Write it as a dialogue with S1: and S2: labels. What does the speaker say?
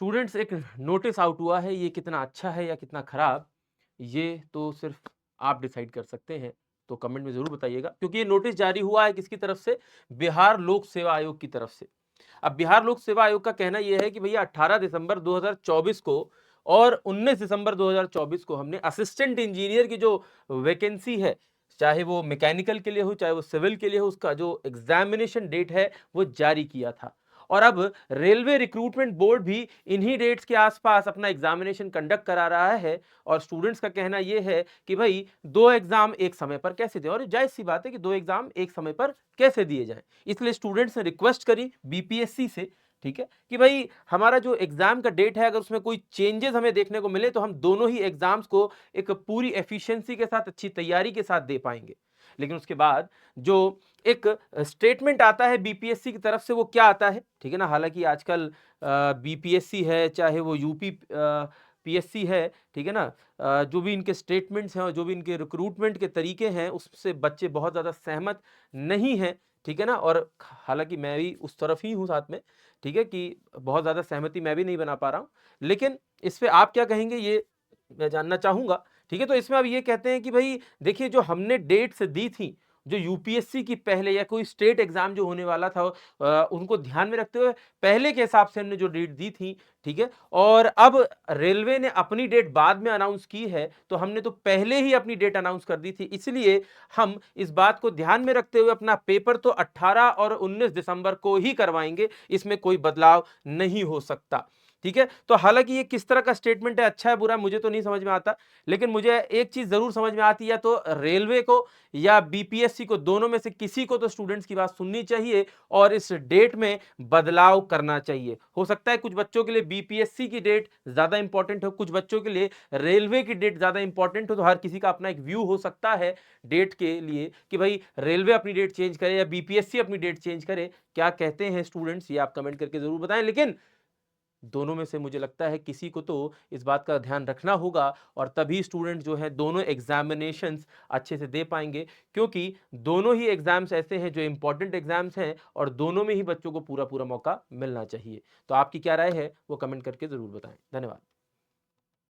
S1: Students एक notice out हुआ है, ये कितना अच्छा है या कितना खराब, ये तो सिर्फ आप डिसाइड कर सकते हैं। तो कमेंट में ज़रूर बताइएगा क्योंकि ये नोटिस जारी हुआ है किसकी तरफ से? बिहार लोक सेवा आयोग की तरफ से। अब बिहार लोक सेवा आयोग का कहना ये है कि भैया 18 दिसंबर 2024 को और 19 दिसंबर 2024 को हमने असिस्टेंट इंजीनियर की जो वैकेंसी है, चाहे वो मैकेनिकल के लिए हो, चाहे वो सिविल के लिए हो, उसका जो एग्जामिनेशन डेट है, वो जारी किया था। और अब रेलवे रिक्रूटमेंट बोर्ड भी इन्हीं डेट्स के आसपास अपना एग्जामिनेशन कंडक्ट करा रहा है और स्टूडेंट्स का कहना यह है कि भाई दो एग्जाम एक समय पर कैसे दें, और जायज सी बात है कि दो एग्जाम एक समय पर कैसे दिए जाएं। इसलिए स्टूडेंट्स ने रिक्वेस्ट करी बीपीएससी से, ठीक है, कि भाई हमारा जो एग्जाम का डेट है अगर उसमें कोई चेंजेस हमें देखने को मिले तो हम दोनों ही एग्जाम्स को एक पूरी एफिशिएंसी के साथ, अच्छी तैयारी के साथ दे पाएंगे। लेकिन उसके बाद जो एक स्टेटमेंट आता है बीपीएससी की तरफ से, वो क्या आता है, ठीक है ना। हालांकि आजकल बीपीएससी है, चाहे वो यूपी पीएससी है, ठीक है ना, जो भी इनके स्टेटमेंट्स हैं और जो भी इनके रिक्रूटमेंट के तरीके हैं उससे बच्चे बहुत ज़्यादा सहमत नहीं हैं, ठीक है ना। और हालांकि मैं भी उस तरफ ही हूँ साथ में, ठीक है, कि बहुत ज़्यादा सहमति मैं भी नहीं बना पा रहा हूँ। लेकिन इस पे आप क्या कहेंगे ये मैं जानना चाहूँगा, ठीक है। तो इसमें अब ये कहते हैं कि भई देखिए जो हमने डेट्स दी थी, जो यूपीएससी की पहले या कोई स्टेट एग्ज़ाम जो होने वाला था उनको ध्यान में रखते हुए पहले के हिसाब से हमने जो डेट दी थी, ठीक है। और अब रेलवे ने अपनी डेट बाद में अनाउंस की है, तो हमने तो पहले ही अपनी डेट अनाउंस कर दी थी। इसलिए हम इस बात को ध्यान में रखते हुए अपना पेपर तो 18 और 19 दिसंबर को ही करवाएँगे, इसमें कोई बदलाव नहीं हो सकता। ठीक है? तो हालाँकि ये किस तरह का स्टेटमेंट है, अच्छा है, बुरा है, मुझे तो नहीं समझ में आता। लेकिन मुझे एक चीज़ ज़रूर समझ में आती है, या तो रेलवे को या बीपीएससी को, दोनों में से किसी को तो स्टूडेंट्स की बात सुननी चाहिए और इस डेट में बदलाव करना चाहिए। हो सकता है कुछ बच्चों के लिए बीपीएससी की डेट ज़्यादा इंपॉर्टेंट हो, कुछ बच्चों के लिए रेलवे की डेट ज़्यादा इंपॉर्टेंट हो, तो हर किसी का अपना एक व्यू हो सकता है डेट के लिए कि भई रेलवे अपनी डेट चेंज करे या बीपीएससी अपनी डेट चेंज करे। क्या कहते हैं स्टूडेंट्स, ये आप कमेंट करके ज़रूर बताएँ। लेकिन दोनों में से मुझे लगता है किसी को तो इस बात का ध्यान रखना होगा और तभी स्टूडेंट जो है दोनों एग्जामिनेशंस अच्छे से दे पाएंगे, क्योंकि दोनों ही एग्जाम्स ऐसे हैं जो इंपॉर्टेंट एग्जाम्स हैं और दोनों में ही बच्चों को पूरा पूरा मौका मिलना चाहिए। तो आपकी क्या राय है वो कमेंट करके ज़रूर बताएं। धन्यवाद।